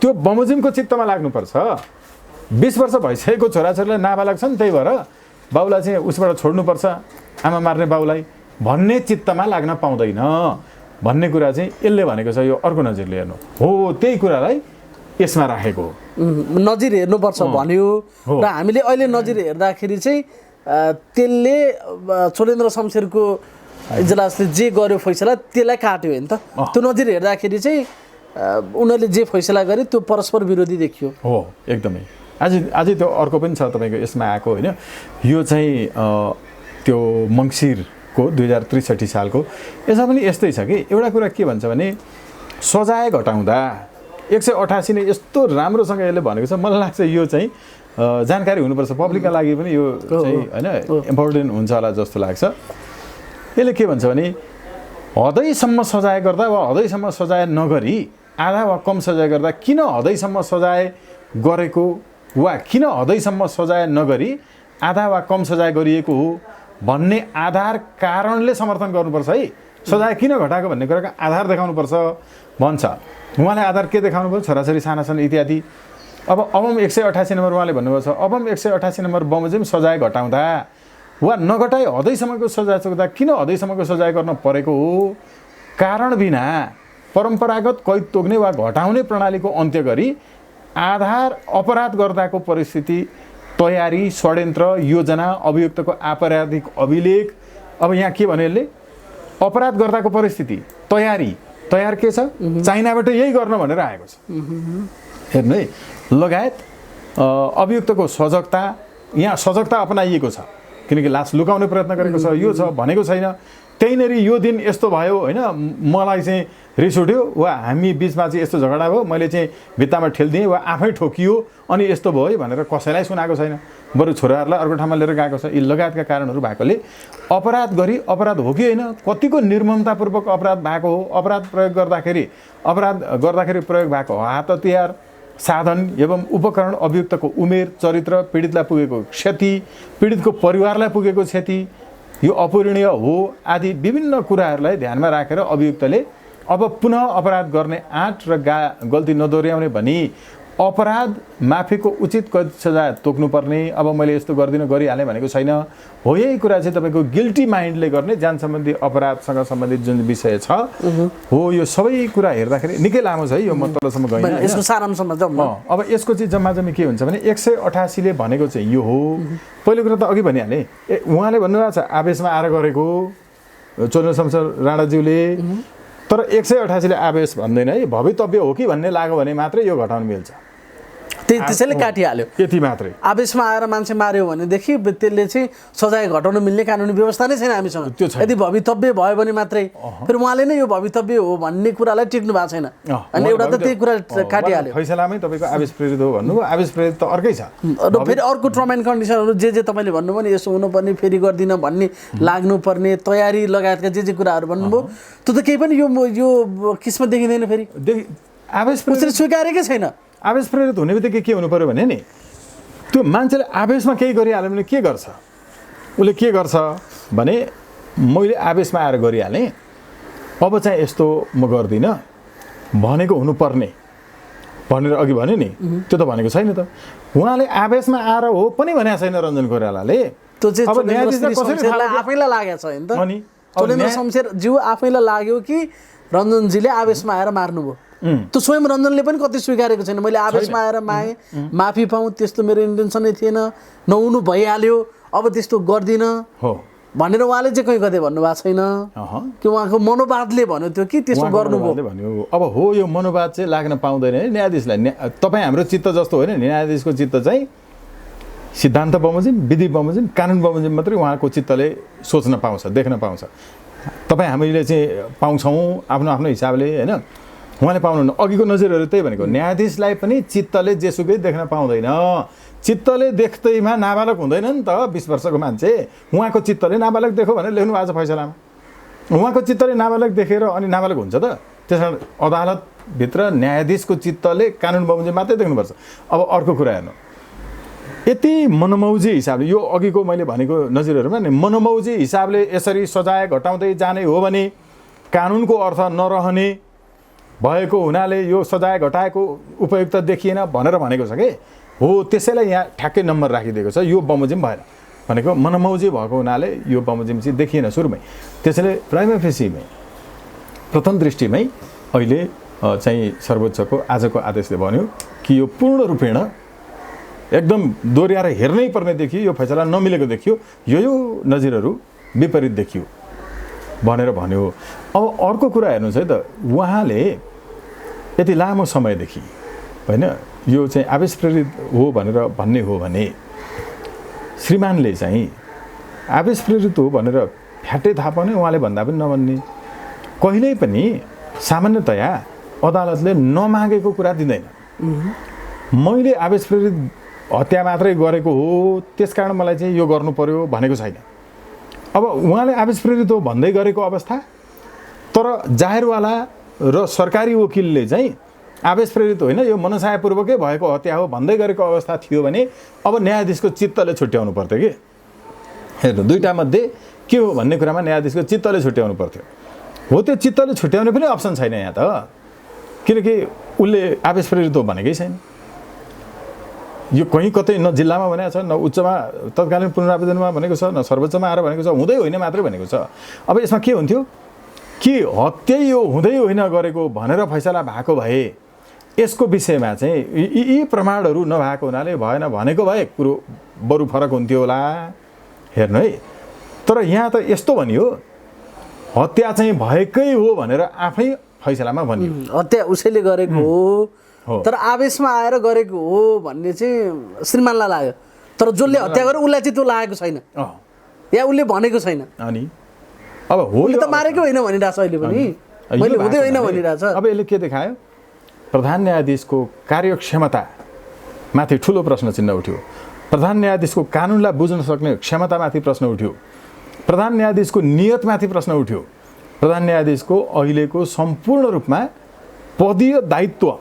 त्यो बमोजिमको चित्तमा लाग्नुपर्छ। 20 वर्ष भइसकेको छोराछोरीलाई नाबालक छन् त्यही भएर बाउलाई चाहिँ उसबाट छोड्नुपर्छ, आमा मार्ने बाउलाई भन्ने चित्तमा लाग्न पाउँदैन भन्ने कुरा चाहिँ यसले भनेको छ। यो अर्को नजिरले हेर्नु हो, त्यही कुरालाई यसमा राखेको नजिर हेर्नुपर्छ भन्यो र हामीले अहिले नजिर हेर्दाखेरि चाहिँ त्यसले छोडेन्द्र शमशेरको इजलासले जे गर्यो फैसला त्यसलाई काट्यो होइन त? त्यो नजिर हेर्दाखेरि चाहिँ उनीहरूले जे फैसला गरे त्यो परस्पर विरोधी देखियो। हो, एकदमै। आज त्यो अर्को पनि छ तपाईँको यसमा आएको होइन, यो चाहिँ त्यो मङ्सिरको 2063 सालको, यसमा पनि यस्तै छ कि एउटा कुरा के भन्छ भने सजाय घटाउँदा 188 नै यस्तो राम्रोसँग यसले भनेको छ। मलाई लाग्छ यो चाहिँ जानकारी हुनुपर्छ पब्लिकका लागि पनि, यो चाहिँ होइन इम्पोर्टेन्ट हुन्छ होला जस्तो लाग्छ। यसले के भन्छ भने हदैसम्म सजाय गर्दा वा हदैसम्म सजाय नगरी आधा वा कम सजाय गर्दा किन हदैसम्म सजाय गरेको वा किन हदैसम्म सजाय नगरी आधा वा कम सजाय गरिएको हो भन्ने आधार कारणले समर्थन गर्नुपर्छ है। सजाय किन घटाएको भन्ने कुराको आधार देखाउनुपर्छ भन्छ उहाँले। आधार के देखाउनु पर्छ? छोराछोरी साना छन् इत्यादि। अब 188 नम्बर उहाँले भन्नुभएको छ, 188 नम्बर बमोजिम सजाय घटाउँदा वा नघटाई हदैसम्मको सजाय चुक्दा किन हदैसम्मको सजाय गर्न परेको हो? कारण बिना परम्परागत कैद तोक्ने वा घटाउने प्रणालीको अन्त्य गरी आधार अपराध गर्दाको परिस्थिति, तयारी, षड्यन्त्र, योजना, अभियुक्तको आपराधिक अभिलेख। अब यहाँ के भने यसले अपराध गर्दाको परिस्थिति, तयार के छ? चाइनाबाट यही गर्न भनेर आएको छ। हेर्नु है, लगायत अभियुक्तको सजगता, यहाँ सजगता अपनाइएको छ किनकि लास लुकाउने प्रयत्न गरेको छ, यो छ भनेको छैन। त्यहीँनिर यो दिन यस्तो भयो होइन, मलाई चाहिँ रिस उठ्यो वा हामी बिचमा चाहिँ यस्तो झगडा भयो, मैले चाहिँ भित्तामा ठेल्दिएँ वा आफै ठोकियो अनि यस्तो भयो है भनेर कसैलाई सुनाएको छैन, बरु छोराहरूलाई अर्को ठाउँमा लिएर गएको छ। यी लगायतका कारणहरू भएकोले अपराध गरी अपराध हो कि होइन, कतिको निर्ममतापूर्वक अपराध भएको हो, अपराध प्रयोग गर्दाखेरि प्रयोग भएको हात हतियार, साधन एवं उपकरण, अभियुक्तको उमेर, चरित्र, पीडितलाई पुगेको क्षति, पीडितको परिवारलाई पुगेको क्षति यो अपूरणीय हो आदि विभिन्न कुराहरूलाई ध्यानमा राखेर अभियुक्तले अब पुनः अपराध गर्ने आँट र गल्ती नदोहोर्याउने भनी अपराध माफीको उचित कैद सजाय तोक्नुपर्ने। अब मैले यस्तो गर्दिनँ गरिहालेँ भनेको छैन हो। यही कुरा चाहिँ तपाईँको गिल्टी माइन्डले गर्ने जान सम्बन्धी अपराधसँग सम्बन्धित जुन विषय छ हो, यो सबै कुरा हेर्दाखेरि निकै लामो छ है, यो म तलसम्म गइनँ। यसको सारांशमा जाउँ न। अब यसको चाहिँ जम्माजम्मी के हुन्छ भने 188 ले भनेको चाहिँ यो हो। पहिलो कुरा त अघि भनिहालेँ, उहाँले भन्नुभएको छ आवेशमा आएर गरेको छोडेन्द्र शमशेर राणाज्यूले, तर 188 ले आवेश भन्दैन है, भवितव्य हो कि भन्ने लाग्यो भने मात्रै यो घटाउन मिल्छ। त्यसैले काटिहाल्यो। यति मात्रै। आवेशमा आएर मान्छे मार्यो भनेदेखि त्यसले चाहिँ सजाय घटाउन मिल्ने कानुनी व्यवस्था नै छैन हामीसँग। यदि भवितव्य भयो भने मात्रै, फेरि उहाँले नै यो भवितव्य हो भन्ने कुरालाई टिक्नु भएको छैन। अनि एउटा त त्यही कुरा काटिहाल्यो। फैसलामै तपाईँको आवेश प्रेरित हो भन्नुभयो, आवेश प्रेरित त अर्कै छ। फेरि अर्को टर्म एन्ड कन्डिसनहरू जे तपाईँले भन्नुभयो नि, यसो हुनुपर्ने, फेरि गर्दिनँ भन्ने, लाग्नुपर्ने, तयारी लगायतका जे कुराहरू भन्नुभयो, त्यो त केही पनि यो किस्मत देखिँदैन। फेरि आवेश उसले स्वीकारेकै छैन। आवेश प्रेरित हुने बित्तिकै के हुनु पर्यो भने नि, त्यो मान्छेले आवेशमा केही गरिहाल्यो भने के गर्छ, उसले के गर्छ भने मैले आवेशमा आएर गरिहालेँ, अब चाहिँ यस्तो म गर्दिनँ भनेको हुनुपर्ने भनेर अघि भने नि, त्यो त भनेको छैन त। उहाँले आवेशमा आएर हो पनि भनेको छैन रञ्जन कोइरालाले। त्यो चाहिँ आफैलाई लागेको छ नि त। चोलेन्द्र शमशेरज्यू आफैलाई लाग्यो कि रञ्जनजीले आवेशमा आएर मार्नुभयो। त्यो स्वयं रञ्जनले पनि कति स्वीकारेको छैन। मैले आवेशमा आएर मागेँ, माफी पाऊँ, त्यस्तो मेरो इन्टेन्सनै थिएन, नहुनु भइहाल्यो, अब त्यस्तो गर्दिनँ भनेर उहाँले चाहिँ कहीँ कतै भन्नुभएको छैन कि उहाँको मनोवादले भन्यो त्यो कि त्यसो गर्नुभयो। अब हो, यो मनोवाद चाहिँ लाग्न पाउँदैन है न्यायाधीशलाई। तपाईँ हाम्रो चित्त जस्तो होइन, न्यायाधीशको चित्त चाहिँ सिद्धान्त बमोजिम, विधि बमोजिम, कानुन बमोजिम मात्रै उहाँको चित्तले सोच्न पाउँछ, देख्न पाउँछ। तपाईँ हामीले चाहिँ पाउँछौँ आफ्नो आफ्नो हिसाबले होइन, उहाँले पाउनुहुन्न। अघिको नजिरहरू त्यही भनेको, न्यायाधीशलाई पनि चित्तले जेसुकै देख्न पाउँदैन। चित्तले देख्दैमा नाबालक हुँदैन नि त 20 वर्षको मान्छे। उहाँको चित्तले नाबालक देखो भनेर लेख्नु भएको छ फैसलामा। उहाँको चित्तले नाबालक देखेर अनि नाबालक हुन्छ त? त्यस कारण अदालतभित्र न्यायाधीशको चित्तले कानुन बमोजिम मात्रै देख्नुपर्छ। अब अर्को कुरा हेर्नु, यति मनमौजी हिसाबले, यो अघिको मैले भनेको नजिरहरूमा नि मनमौजी हिसाबले यसरी सजाय घटाउँदै जाने हो भने कानुनको अर्थ नरहने भएको हुनाले यो सजाय घटाएको उपयुक्त देखिएन भनेर भनेको छ कि हो। त्यसैलाई यहाँ ठ्याक्कै नम्बर राखिदिएको छ, यो बमोजिम भएन भनेको मनमौजी भएको हुनाले यो बमोजिम चाहिँ देखिएन सुरुमै। त्यसैले प्राइमा फेसीमै, प्रथम दृष्टिमै अहिले चाहिँ सर्वोच्चको आजको आदेशले भन्यो कि यो पूर्ण रूपेण एकदम दोहोऱ्याएर हेर्नै पर्ने देखियो, यो फैसला नमिलेको देखियो, यो नजिरहरू विपरीत देखियो भनेर भन्यो। अब अर्को कुरा हेर्नुहोस् है त, उहाँले यति लामो समयदेखि होइन यो चाहिँ आवेश प्रेरित हो भनेर भन्ने हो भने श्रीमानले चाहिँ आवेश प्रेरित हो भनेर फ्याट्टै थाहा पाउने, उहाँले भन्दा पनि नभन्ने, कहिल्यै पनि सामान्यतया अदालतले नमागेको कुरा दिँदैन। मैले आवेश प्रेरित हत्या मात्रै गरेको हो त्यसकारण मलाई चाहिँ यो गर्नु पर्यो भनेको छैन। अब उहाँले आवेश प्रेरित हो भन्दै गरेको अवस्था, तर जाहेरवाला र सरकारी वकिलले चाहिँ आवेश प्रेरित होइन यो मनसायपूर्वकै भएको हत्या हो भन्दै गरेको अवस्था थियो भने अब न्यायाधीशको चित्तले छुट्याउनु पर्थ्यो कि हेर्नु, दुईटा मध्ये के हो भन्ने कुरामा न्यायाधीशको चित्तले छुट्याउनु पर्थ्यो। हो, त्यो चित्तले छुट्याउने पनि अप्सन छैन यहाँ त, किनकि उसले आवेश प्रेरित हो भनेकै छैन। यो कहीँ कतै न जिल्लामा भनेको छ, न उच्चमा तत्कालीन पुनरावेदनमा भनेको छ, न सर्वोच्चमा आएर भनेको छ, हुँदै होइन मात्रै भनेको छ। अब यसमा के हुन्थ्यो कि हत्या यो हुँदै होइन गरेको भनेर फैसला भएको भए यसको विषयमा चाहिँ यी प्रमाणहरू नभएको हुनाले भएन भनेको भए कुरो बरु फरक हुन्थ्यो होला। हेर्नु है, तर यहाँ त यस्तो भनियो हत्या चाहिँ भएकै हो भनेर आफै फैसलामा भनियो, हत्या उसैले गरेको हो तर आवेशमा आएर गरेको हो भन्ने चाहिँ श्रीमानलाई लाग्यो, तर जसले हत्या गर्यो उसलाई चाहिँ त्यो लागेको छैन या उसले भनेको छैन। अनि अब हो त मारेकै होइन भनिरहेछ अहिले पनि, मैले हुँदै होइन भनिरहेछ। अब यसले के देखायो, प्रधान न्यायाधीशको कार्यक्षमता माथि ठुलो प्रश्न चिन्ह उठ्यो, प्रधान न्यायाधीशको कानुनलाई बुझ्न सक्ने क्षमतामाथि प्रश्न उठ्यो, प्रधान न्यायाधीशको नियतमाथि प्रश्न उठ्यो, प्रधान न्यायाधीशको अहिलेको सम्पूर्ण रूपमा पदीय दायित्व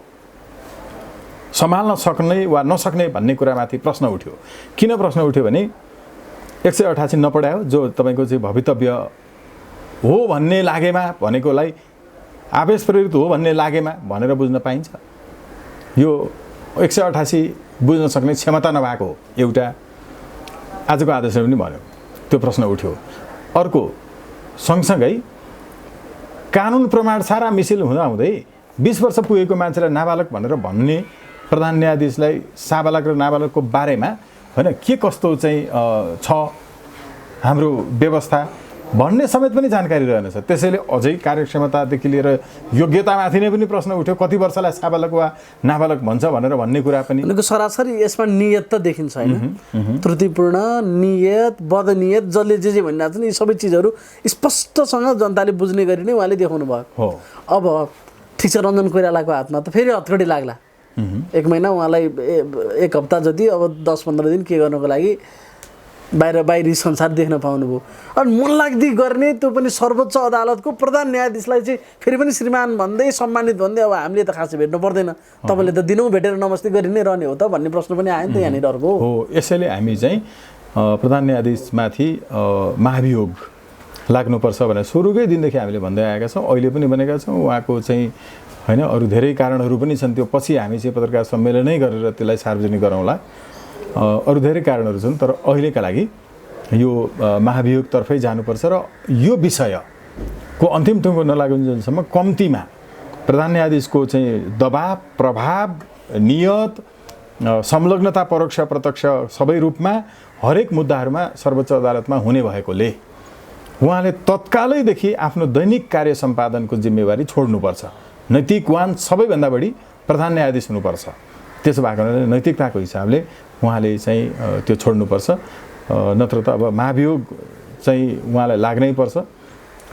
सम्हाल्न सक्ने वा नसक्ने भन्ने कुरामाथि प्रश्न उठ्यो। किन प्रश्न उठ्यो भने 188 नपढायो, जो तपाईँको चाहिँ भवितव्य हो भन्ने लागेमा भनेकोलाई आवेश प्रेरित हो भन्ने लागेमा भनेर बुझ्न पाइन्छ। यो 188 बुझ्न सक्ने क्षमता नभएको एउटा आजको आदेशले पनि भन्यो, त्यो प्रश्न उठ्यो। अर्को सँगसँगै कानुन प्रमाण सारा मिसिल हुँदाहुँदै 20 वर्ष पुगेको मान्छेलाई नाबालक भनेर भन्ने प्रधान न्यायाधीशलाई साबालक र नाबालकको बारेमा होइन के कस्तो चाहिँ छ हाम्रो व्यवस्था भन्ने समेत पनि जानकारी रहेनछ। त्यसैले अझै कार्यक्षमतादेखि लिएर योग्यतामाथि नै पनि प्रश्न उठ्यो, कति वर्षलाई साबालक वा नाबालक भन्छ भनेर भन्ने कुरा पनि। भनेको सरासरी यसमा नियत त देखिन्छ होइन, त्रुटिपूर्ण नियत, बदनियत, जसले जे भनिरहेको छ नि, यी सबै चिजहरू स्पष्टसँग जनताले बुझ्ने गरी नै उहाँले देखाउनु भयो हो। अब ठिक छ, रञ्जन कोइरालाको हातमा त फेरि हतकडी लाग्ला, 1 महिना उहाँलाई 1 हप्ता जति अब 10-15 दिन के गर्नको लागि बाहिरी संसार देख्न पाउनुभयो। अनि मनलाग्दी गर्ने त्यो पनि सर्वोच्च अदालतको प्रधान न्यायाधीशलाई चाहिँ फेरि पनि श्रीमान भन्दै सम्मानित भन्दै अब हामीले त खासै भेट्नु पर्दैन, तपाईँले त दिनौँ भेटेर नमस्ते गरि नै रहने हो त भन्ने प्रश्न पनि आयो नि त यहाँनिर अर्को हो। यसैले हामी चाहिँ प्रधान न्यायाधीशमाथि महाभियोग लाग्नुपर्छ भनेर सुरुकै दिनदेखि हामीले भन्दै आएका छौँ, अहिले पनि भनेका छौँ। उहाँको चाहिँ होइन अरू धेरै कारणहरू पनि छन्, त्यो पछि हामी चाहिँ पत्रकार सम्मेलनै गरेर त्यसलाई सार्वजनिक गरौँला। अरू धेरै कारणहरू छन्, तर अहिलेका लागि यो महाभियोगतर्फै जानुपर्छ र यो विषयको अन्तिम टुङ्गो नलागुन्जेलसम्म कम्तीमा प्रधान न्यायाधीशको चाहिँ दबाब, प्रभाव, नियत, संलग्नता परोक्ष प्रत्यक्ष सबै रूपमा हरेक मुद्दाहरूमा सर्वोच्च अदालतमा हुने भएकोले उहाँले तत्कालैदेखि आफ्नो दैनिक कार्य सम्पादनको जिम्मेवारी छोड्नुपर्छ। नैतिकवान सबैभन्दा बढी प्रधान न्यायाधीश हुनुपर्छ। त्यसो भएको हुनाले नैतिकताको हिसाबले उहाँले चाहिँ त्यो छोड्नुपर्छ, नत्र त अब महाभियोग चाहिँ उहाँलाई लाग्नै पर्छ।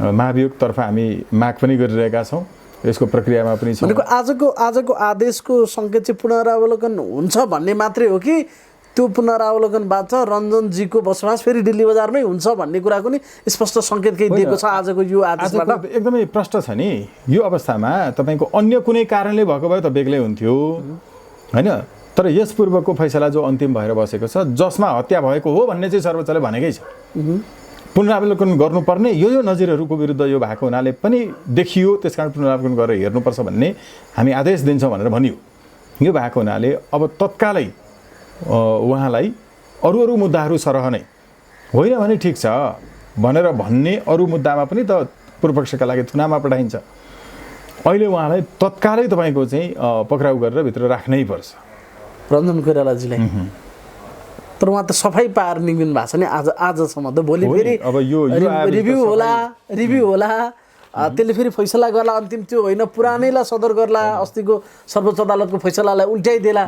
महाभियोगतर्फ हामी माग पनि गरिरहेका छौँ, यसको प्रक्रियामा पनि छ। भनेको आजको आदेशको सङ्केत चाहिँ पुनरावलोकन हुन्छ भन्ने मात्रै हो कि त्यो पुनरावलोकनबाट रञ्जनजीको बसोबास फेरि दिल्ली बजारमै हुन्छ भन्ने कुराको नि स्पष्ट सङ्केत केही दिएको छ आजको यो आदेशबाट? एकदमै प्रष्ट छ नि। यो अवस्थामा तपाईँको अन्य कुनै कारणले भएको भए त बेग्लै हुन्थ्यो होइन, तर यस पूर्वको फैसला जो अन्तिम भएर बसेको छ, जसमा हत्या भएको हो भन्ने चाहिँ सर्वोच्चले भनेकै छ। पुनरावलोकन गर्नुपर्ने यो नजिरहरूको विरुद्ध यो भएको हुनाले पनि देखियो, त्यसकारण पुनरावलोकन गरेर हेर्नुपर्छ भन्ने हामी आदेश दिन्छौँ भनेर भनियो। यो भएको हुनाले अब तत्कालै उहाँलाई अरू मुद्दाहरू सरह नै होइन भने ठिक छ भनेर भन्ने अरू मुद्दामा पनि त पूर्वपक्षका लागि थुनामा पठाइन्छ। अहिले उहाँलाई तत्कालै तपाईँको चाहिँ पक्राउ गरेर भित्र राख्नै पर्छ रञ्जन कोइरालाजीलाई। तर उहाँ त सफाइ पाएर निक्लिनु भएको छ नि आजसम्म त। भोलि फेरि अब यो रिभ्यू होला, त्यसले फेरि फैसला गर्ला अन्तिम, त्यो होइन पुरानैलाई सदर गर्ला, अस्तिको सर्वोच्च अदालतको फैसलालाई उल्ट्याइदिएला।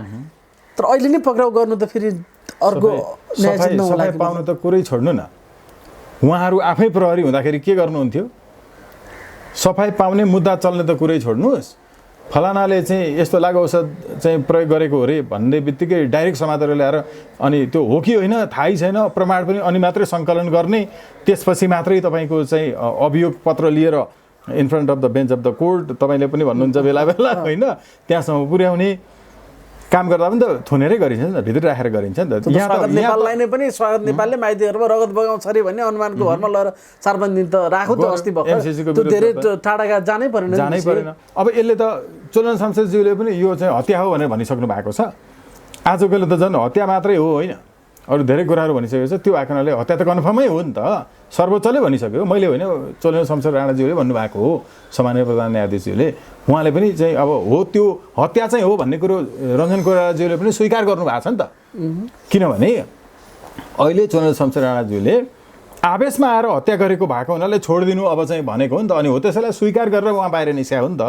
तर अहिले नै पक्राउ गर्नु त फेरि अर्को सफाइ पाउनु त कुरै छोड्नु न। उहाँहरू आफै प्रहरी हुँदाखेरि के गर्नुहुन्थ्यो? सफाइ पाउने मुद्दा चल्ने त कुरै छोड्नुहोस्, फलानाले चाहिँ यस्तो लागु औषध चाहिँ प्रयोग गरेको हो अरे भन्ने बित्तिकै डाइरेक्ट समातेर ल्याएर अनि त्यो हो कि होइन थाहै छैन, प्रमाण पनि अनि मात्रै सङ्कलन गर्ने, त्यसपछि मात्रै तपाईँको चाहिँ अभियोग पत्र लिएर in front of the bench of the court तपाईँले पनि भन्नुहुन्छ बेला बेला होइन, त्यहाँसम्म पुर्याउने काम गर्दा पनि त थुनेरै गरिन्छ नि त, भित्र राखेर गरिन्छ नि त। नेपाललाई नै पनि स्वागत नेपालले माइतीहरूमा रगत बगाउँछ अरे भन्ने अनुमानको घरमा लगेर 4-5 दिन त राख्यो त अस्ति भर्खर, त्यो धेरै टाढा जानै परेन। अब यसले त चोलन शमशेरज्यूले पनि यो चाहिँ हत्या हो भनेर भनिसक्नु भएको छ। आजकल त झन् हत्या मात्रै हो होइन, अरू धेरै कुराहरू भनिसकेको छ। त्यो भएको हुनाले हत्या त कन्फर्मै हो नि त, सर्वोच्चले भनिसक्यो, मैले होइन चोलन शमशेर राणाज्यूले भन्नुभएको हो, सामान्य प्रधान न्यायाधीशज्यूले। उहाँले पनि चाहिँ अब हो त्यो हत्या चाहिँ हो भन्ने कुरो रञ्जन कोइरालाज्यूले पनि स्वीकार गर्नुभएको छ नि त। किनभने अहिले चोलन शमशेर राणाज्यूले आवेशमा आएर हत्या गरेको भएको हुनाले छोडिदिनु अब चाहिँ भनेको हो नि त, अनि हो त्यसैलाई स्वीकार गरेर उहाँ बाहिर निस्क्या हो नि त।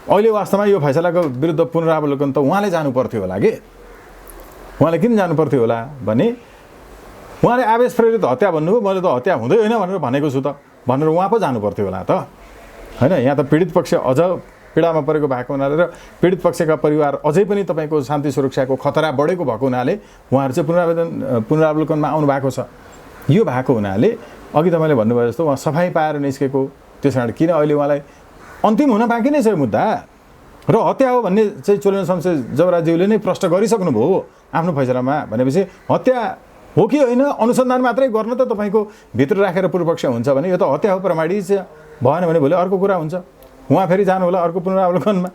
अहिले वास्तवमा यो फैसलाको विरुद्ध पुनरावलोकन त उहाँले जानु पर्थ्यो होला कि। उहाँले किन जानु पर्थ्यो होला भने उहाँले आवेश प्रेरित हत्या भन्नुभयो, मैले त हत्या हुँदै होइन भनेर भनेको छु त भनेर उहाँ पो जानु पर्थ्यो होला त होइन। यहाँ त पीडित पक्ष अझ पीडामा परेको भएको हुनाले र पीडित पक्षका परिवार अझै पनि तपाईँको शान्ति सुरक्षाको खतरा बढेको भएको हुनाले उहाँहरू चाहिँ पुनरावलोकनमा आउनु भएको छ। यो भएको हुनाले अघि तपाईँले भन्नुभयो जस्तो उहाँ सफाइ पाएर निस्केको, त्यस कारण किन अहिले उहाँलाई अन्तिम हुन बाँकी नै छ यो मुद्दा र हत्या हो भन्ने चाहिँ चोलन शमशेर जवराज्यूले नै प्रश्न गरिसक्नु भयो आफ्नो फैसलामा। भनेपछि हत्या हो कि होइन अनुसन्धान मात्रै गर्न त तपाईँको भित्र राखेर पूर्वपक्ष हुन्छ भने यो त हत्या हो प्रमाणित भएन भने भोलि अर्को कुरा हुन्छ, उहाँ फेरि जानु होला अर्को पुनरावलोकनमा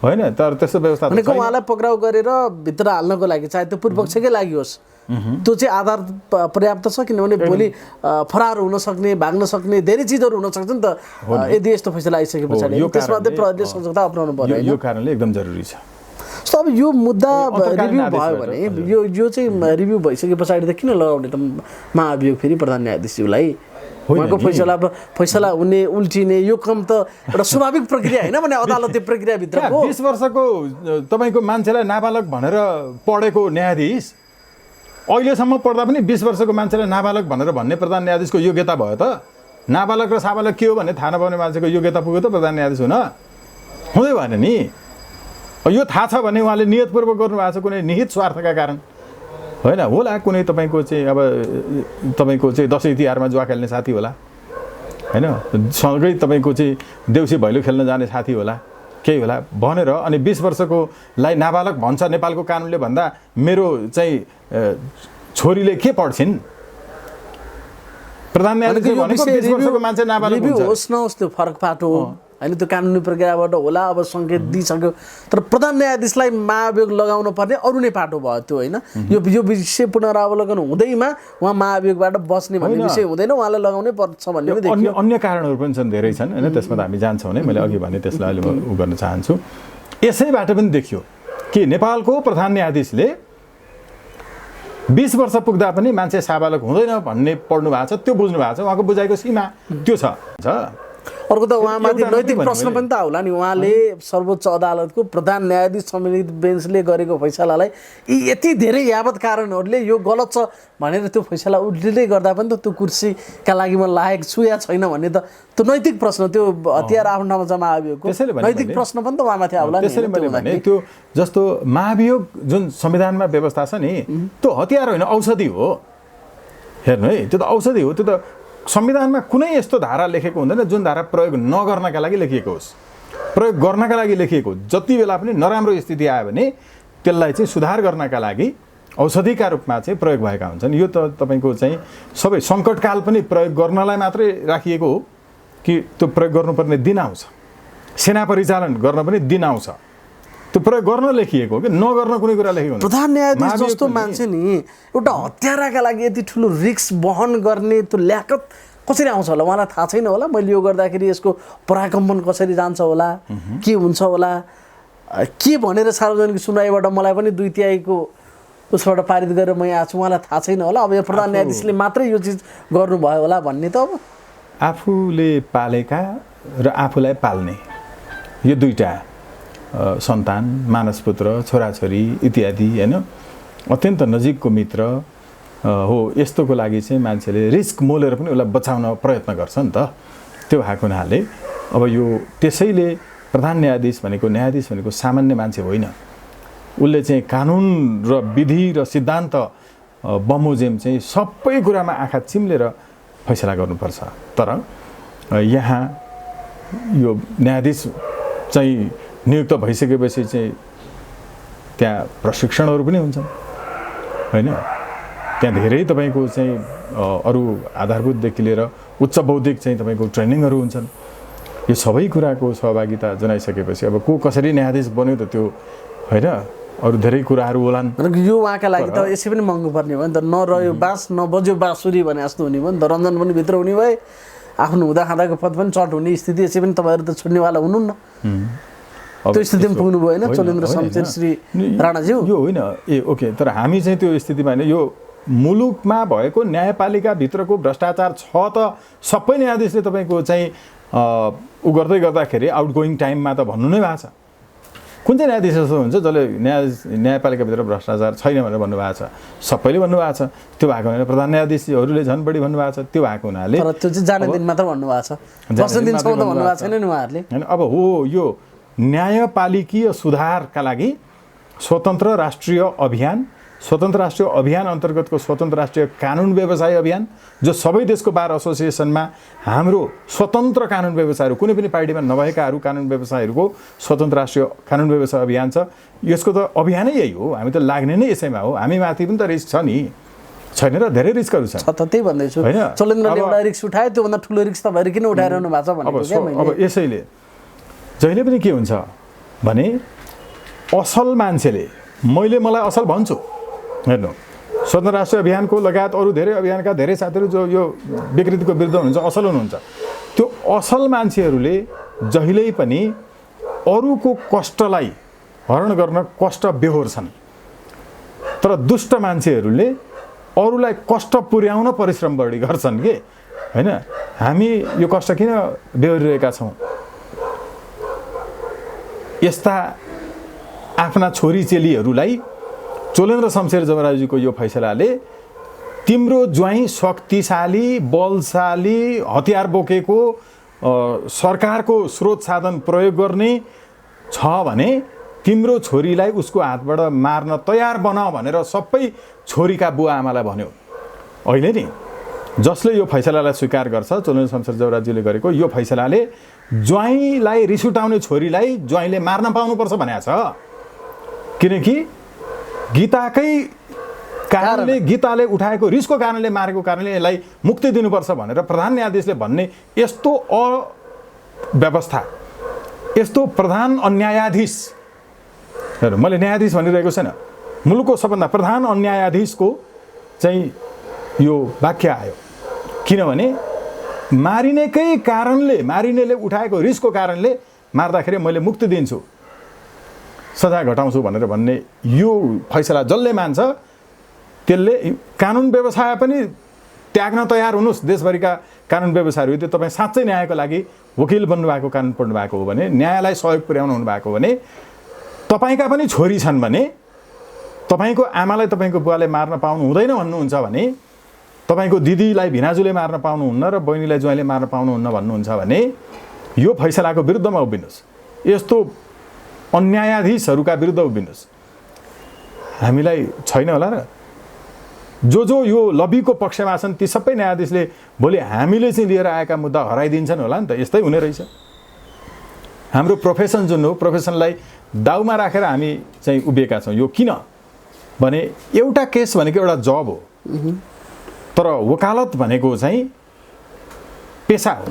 होइन। तर त्यस्तो व्यवस्था भनेको उहाँलाई पक्राउ गरेर भित्र हाल्नको लागि चाहे त्यो पूर्वपक्षकै लागि होस्, त्यो चाहिँ आधार पर्याप्त छ। किनभने भोलि फरार हुन सक्ने, भाग्न सक्ने धेरै चिजहरू हुन सक्छ नि त यदि यस्तो फैसला आइसके पछाडि। त्यसमा चाहिँ प्रहरीले सजगता अपनाउनु पर्यो, यो कारणले एकदम जरुरी छ। अब यो मुद्दा रिभ्यू भयो भने यो चाहिँ रिभ्यू भइसके पछाडि त किन लगाउने त महाभियोग फेरि प्रधान न्यायाधीशज्यूलाई? उहाँको फैसला हुने उल्टिने यो कम त एउटा स्वाभाविक प्रक्रिया होइन भने अदालती प्रक्रियाभित्रको 20 वर्षको तपाईँको मान्छेलाई नाबालक भनेर पढेको न्यायाधीश अहिलेसम्म पढ्दा पनि 20 वर्षको मान्छेलाई नाबालक भनेर भन्ने प्रधान न्यायाधीशको योग्यता भयो त? नाबालक र साबालक के हो भन्ने थाहा नपाउने मान्छेको योग्यता पुग्यो त प्रधान न्यायाधीश हुन? हुँदै भएन नि। यो थाहा छ भने उहाँले नियतपूर्वक गर्नुभएको छ कुनै निहित स्वार्थका कारण होइन होला। कुनै तपाईँको चाहिँ अब तपाईँको चाहिँ दसैँ तिहारमा जुवा खेल्ने साथी होला होइन, सँगै तपाईँको चाहिँ देउसी भैलो खेल्न जाने साथी होला, केही होला भनेर अनि 20 वर्षकोलाई नाबालक भन्छ नेपालको कानुनले भन्दा मेरो चाहिँ छोरीले के पढ्छिन्? प्रधान न्यायाधीशले भनेको 20 वर्षको मान्छे नाबालक हुन्छ। होस् नहोस् त्यो फरक पाटो होइन, त्यो कानुनी प्रक्रियाबाट होला। अब सङ्केत दिइसक्यो तर प्रधान न्यायाधीशलाई महाभियोग लगाउन पर्ने अरू नै पाटो भयो त्यो होइन। यो विषय पुनरावलोकन हुँदैमा उहाँ महाभियोगबाट बस्ने भन्ने विषय हुँदैन, उहाँलाई लगाउनै पर्छ भन्ने पनि देखियो। अन्य कारणहरू पनि छन्, धेरै छन् होइन, त्यसमा त हामी जान्छौँ नै। मैले अघि भने त्यसलाई अहिले म उ गर्न चाहन्छु। यसैबाट पनि देखियो कि नेपालको प्रधान न्यायाधीशले 20 वर्ष पुग्दा पनि मान्छे साबालक हुँदैन भन्ने पढ्नु भएको छ, त्यो बुझ्नु भएको छ। उहाँको बुझाइको सीमा त्यो छ। अर्को त उहाँमाथि नैतिक प्रश्न पनि त होला नि। उहाँले सर्वोच्च अदालतको प्रधान न्यायाधीश सम्मिलित बेन्चले गरेको फैसलालाई यी यति धेरै यावत कारणहरूले यो गलत छ भनेर त्यो फैसला उल्टिँदै गर्दा पनि त त्यो कुर्सीका लागि म लायक छु या छैन भन्ने त त्यो नैतिक प्रश्न, त्यो हतियार आफ्नो ठाउँमा जम्मा आएको नैतिक प्रश्न पनि त उहाँमाथि आउला नि। त्यसैले मैले भने त्यो जस्तो महाभियोग जुन संविधानमा व्यवस्था छ नि त्यो हतियार होइन, औषधि हो। हेर्नु है, त्यो त औषधि हो। त्यो त संविधानमा कुनै यस्तो धारा लेखेको हुँदैन जुन धारा प्रयोग नगर्नका लागि लेखिएको होस्। प्रयोग गर्नका लागि लेखिएको, जति बेला पनि नराम्रो स्थिति आयो भने त्यसलाई चाहिँ सुधार गर्नका लागि औषधिका रूपमा चाहिँ प्रयोग भएका हुन्छन्। यो त तपाईँको चाहिँ सबै सङ्कटकाल पनि प्रयोग गर्नलाई मात्रै राखिएको हो कि त्यो प्रयोग गर्नुपर्ने दिन आउँछ, सेना परिचालन गर्न पनि दिन आउँछ, त्यो प्रयोग गर्न लेखिएको हो कि नगर्न कुनै कुरा लेखेको हुन्छ। प्रधान न्यायाधीश जस्तो मान्छे नि एउटा हत्याराका लागि यति ठुलो रिस्क वहन गर्ने त्यो ल्याकत कसरी आउँछ होला? उहाँलाई थाहा छैन होला मैले यो गर्दाखेरि यसको पराकम्पन कसरी जान्छ होला, के हुन्छ होला, के भनेर सार्वजनिक सुनवाईबाट मलाई पनि 2/3 उसबाट पारित गरेर म यहाँ छु, उहाँलाई थाहा छैन होला। अब यो प्रधान न्यायाधीशले मात्रै यो चिज गर्नुभयो होला भन्ने त अब आफूले पालेका र आफूलाई पाल्ने यो दुईटा सन्तान, मानसपुत्र, छोराछोरी इत्यादि होइन, अत्यन्त नजिकको मित्र हो। यस्तोको लागि चाहिँ मान्छेले रिस्क मोलेर पनि उसलाई बचाउन प्रयत्न गर्छ नि त। त्यो भएको हुनाले अब यो त्यसैले प्रधान न्यायाधीश भनेको सामान्य मान्छे होइन। उसले चाहिँ कानुन र विधि र सिद्धान्त बमोजिम चाहिँ सबै कुरामा आँखा चिम्लेर फैसला गर्नुपर्छ। तर यहाँ यो न्यायाधीश चाहिँ नियुक्त भइसकेपछि चाहिँ त्यहाँ प्रशिक्षणहरू पनि हुन्छन् होइन, त्यहाँ धेरै तपाईँको चाहिँ अरू आधारभूतदेखि लिएर उच्च बौद्धिक चाहिँ तपाईँको ट्रेनिङहरू हुन्छन्। यो सबै कुराको सहभागिता जनाइसकेपछि अब को कसरी न्यायाधीश बन्यो त त्यो होइन, अरू धेरै कुराहरू होलान्। यो उहाँका लागि त यसै पनि महँगो पर्ने भयो नि त। नरह्यो बाँस नबज्यो बाँसुरी भने जस्तो हुने भयो नि त। रञ्जन पनि भित्र हुने भए, आफ्नो हुँदा खाँदाको पद पनि चट हुने स्थिति यसै पनि तपाईँहरू त छुट्नेवाला हुनुहुन्न। त्यो स्थितिमा पुग्नु भयो होइन चलेन्द्र शमशेर श्री राणाज्यू? यो होइन ओके, तर हामी चाहिँ त्यो स्थितिमा होइन। यो मुलुकमा भएको न्यायपालिकाभित्रको भ्रष्टाचार छ त सबै न्यायाधीशले तपाईँको चाहिँ उ गर्दै गर्दाखेरि आउटगोइङ टाइममा त भन्नु नै भएको छ। कुन चाहिँ न्यायाधीश जस्तो हुन्छ जसले न्यायपालिकाभित्र भ्रष्टाचार छैन भनेर भन्नुभएको छ? सबैले भन्नुभएको छ। त्यो भएको हुनाले प्रधान न्यायाधीशहरूले झन् बढी भन्नुभएको छ। त्यो भएको हुनाले त्यो चाहिँ जाने दिन मात्र भन्नुभएको छ, दर्शन दिनसम्म त भन्नुभएको छैन नि उहाँहरूले होइन। अब हो यो न्यायपालिकीय सुधारका लागि स्वतन्त्र राष्ट्रिय अभियान अन्तर्गतको स्वतन्त्र राष्ट्रिय कानुन व्यवसाय अभियान, जो सबै देशको बार एसोसिएसनमा हाम्रो स्वतन्त्र कानुन व्यवसायहरू कुनै पनि पार्टीमा नभएकाहरू कानुन व्यवसायहरूको स्वतन्त्र राष्ट्रिय कानुन व्यवसाय अभियान छ। यसको त अभियानै यही हो। हामी त लाग्ने नै यसैमा हो। हामी माथि पनि त रिस्क छ नि, छैन र धेरै रिस्कहरू छ त। त्यही भन्दैछु चलेन्द्रले एउटा रिस्क उठायो, त्योभन्दा ठुलो रिस्क तपाईँहरू किन उठाइरहनु भएको छ भनेको क्या मैले। अब यसैले जहिले पनि के हुन्छ भने असल मान्छेले मलाई असल भन्छु हेर्नु, स्वतन्त्र राष्ट्रिय अभियानको लगायत अरू धेरै अभियानका धेरै साथीहरू जो यो विकृतिको विरुद्ध हुनुहुन्छ, असल हुनुहुन्छ, त्यो असल मान्छेहरूले जहिल्यै पनि अरूको कष्टलाई हरण गर्न कष्ट बेहोर्छन्। तर दुष्ट मान्छेहरूले अरूलाई कष्ट पुर्याउन परिश्रम बढी गर्छन् के होइन। हामी यो कष्ट किन बेहोरिरहेका छौँ? यस्ता आफ्ना छोरी चेलीहरूलाई चोलेन्द्र शमशेर जमराजुको यो फैसलाले तिम्रो ज्वाइँ शक्तिशाली बलशाली हतियार बोकेको सरकारको स्रोत साधन प्रयोग गर्ने छ भने तिम्रो छोरीलाई उसको हातबाट मार्न तयार बनाऊ भनेर सबै छोरीका बुवा आमालाई भन्यो। अहिले नि जसले यो फैसलालाई स्वीकार गर्छ, चोलेन्द्र शमशेर जमराजुले गरेको यो फैसलाले ज्वाइँलाई रिस उठाउने छोरीलाई ज्वाइँले मार्न पाउनुपर्छ भनेको छ। किनकि गीताकै कारणले, गीताले उठाएको रिसको कारणले मारेको कारणले यसलाई मुक्ति दिनुपर्छ भनेर प्रधान न्यायाधीशले भन्ने यस्तो अव्यवस्था, यस्तो प्रधान अन्यायाधीश, हेर्नु मैले न्यायाधीश भनिरहेको छैन, मुलुकको सबभन्दा प्रधान अन्यायाधीशको चाहिँ यो वाक्य आयो। किनभने मारिनेकै कारणले, मारिनेले उठाएको रिसको कारणले मार्दाखेरि मैले मुक्ति दिन्छु, सजाय घटाउँछु भनेर भन्ने यो फैसला जसले मान्छ त्यसले कानुन व्यवसाय पनि त्याग्न तयार हुनुहोस्। देशभरिका कानुन व्यवसायहरू त्यो तपाईँ साँच्चै न्यायको लागि वकिल बन्नुभएको, कानुन पढ्नु भएको हो भने, न्यायलाई सहयोग पुर्याउनु हुनुभएको हो भने, तपाईँका पनि छोरी छन् भने, तपाईँको आमालाई तपाईँको बुवाले मार्न पाउनु हुँदैन भन्नुहुन्छ भने, तपाईँको दिदीलाई भिनाजुले मार्न पाउनुहुन्न र बहिनीलाई ज्वाइँले मार्न पाउनुहुन्न भन्नुहुन्छ भने यो फैसलाको विरुद्धमा उभिनुहोस्। यस्तो अन्यायाधीशहरूका विरुद्ध उभिनुहोस्। हामीलाई छैन होला र? जो यो लबीको पक्षमा छन् ती सबै न्यायाधीशले भोलि हामीले चाहिँ लिएर आएका मुद्दा हराइदिन्छन् होला नि त। यस्तै हुने रहेछ। हाम्रो प्रोफेसन जुन हो, प्रोफेसनलाई दाउमा राखेर हामी चाहिँ उभिएका छौँ। यो किन भने एउटा केस भनेको एउटा जब हो, तर वकालत भनेको चाहिँ पेसा हो।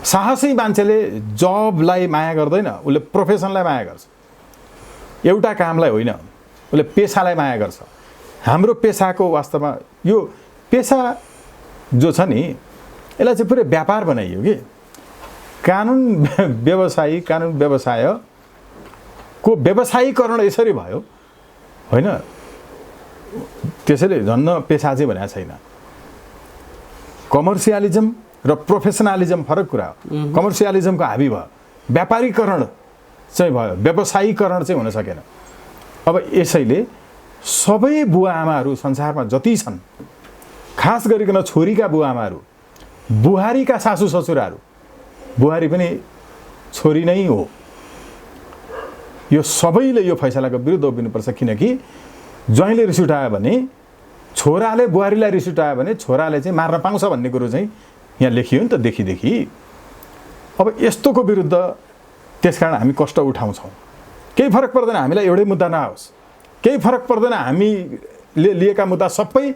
साहसी मान्छेले जबलाई माया गर्दैन, उसले प्रोफेसनलाई माया गर्छ। एउटा कामलाई होइन, उसले पेसालाई माया गर्छ। हाम्रो पेसाको वास्तवमा यो पेसा जो छ नि, यसलाई चाहिँ पुरै व्यापार बनाइयो कि। कानुन व्यवसायको व्यवसायीकरण यसरी भयो होइन। त्यसैले झन्न पेसा चाहिँ भनेको छैन। कमर्सियलिजम र प्रोफेसनलिजम फरक कुरा हो। कमर्सियलिजमको हाबी भयो, व्यापारीकरण चाहिँ भयो, व्यवसायीकरण चाहिँ हुन सकेन। अब यसैले सबै बुवा आमाहरू संसारमा जति छन्, खास गरिकन छोरीका बुवा आमाहरू, बुहारीका सासू ससुराहरू, बुहारी पनि छोरी नै हो, यो सबैले यो फैसलाको विरुद्ध उभिनुपर्छ। किनकि ज्वाइँले रिस उठायो भने, छोराले बुहारीलाई रिस उठायो भने छोराले चाहिँ मार्न पाउँछ भन्ने कुरो चाहिँ यहाँ लेखियो नि त देखि। अब यस्तोको विरुद्ध त्यसकारण हामी कष्ट उठाउँछौँ। केही फरक पर्दैन हामीलाई एउटै मुद्दा नआओस्, केही फरक पर्दैन हामीले लिएका मुद्दा सबै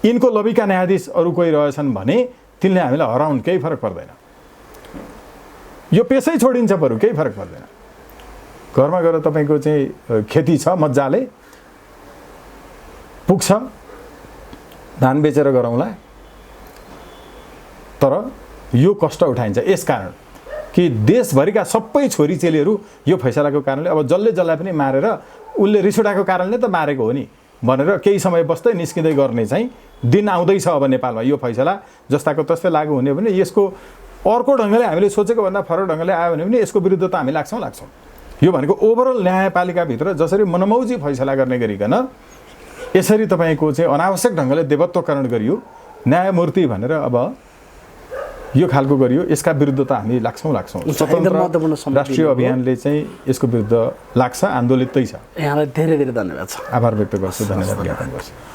यिनको लबीका न्यायाधीश अरू कोही रहेछन् भने तिनले हामीलाई हराउन्, केही फरक पर्दैन। यो पेसै छोडिन्छ, बरु केही फरक पर्दैन। घरमा गएर तपाईँको चाहिँ खेती छ, मजाले पुग्छ, धान बेचेर गरौँला, तर यो कष्ट उठाइन्छ यसकारण कि देशभरिका सबै छोरी चेलीहरू यो फैसलाको कारणले, अब जसलाई पनि मारेर उसले रिस उठाएको कारणले त मारेको हो नि भनेर केही समय बस्दै निस्किँदै गर्ने चाहिँ दिन आउँदैछ। अब नेपालमा यो फैसला जस्ताको तस्तै लागू हुने भने यसको अर्को ढङ्गले हामीले सोचेको भन्दा फरक ढङ्गले आयो भने पनि यसको विरुद्ध त हामी लाग्छौँ। यो भनेको ओभरअल न्यायपालिकाभित्र जसरी मनमौजी फैसला गर्ने गरिकन यसरी तपाईँको चाहिँ अनावश्यक ढङ्गले देवत्वकरण गरियो, न्यायमूर्ति भनेर अब यो खालको गरियो, यसका विरुद्ध त हामी लाग्छौँ। स्वतन्त्र राष्ट्रिय अभियानले चाहिँ यसको विरुद्ध लाग्छ, आन्दोलितै छ। यहाँलाई धेरै धेरै धन्यवाद छ। आभार व्यक्त गर्छु, धन्यवाद ज्ञापन गर्छु।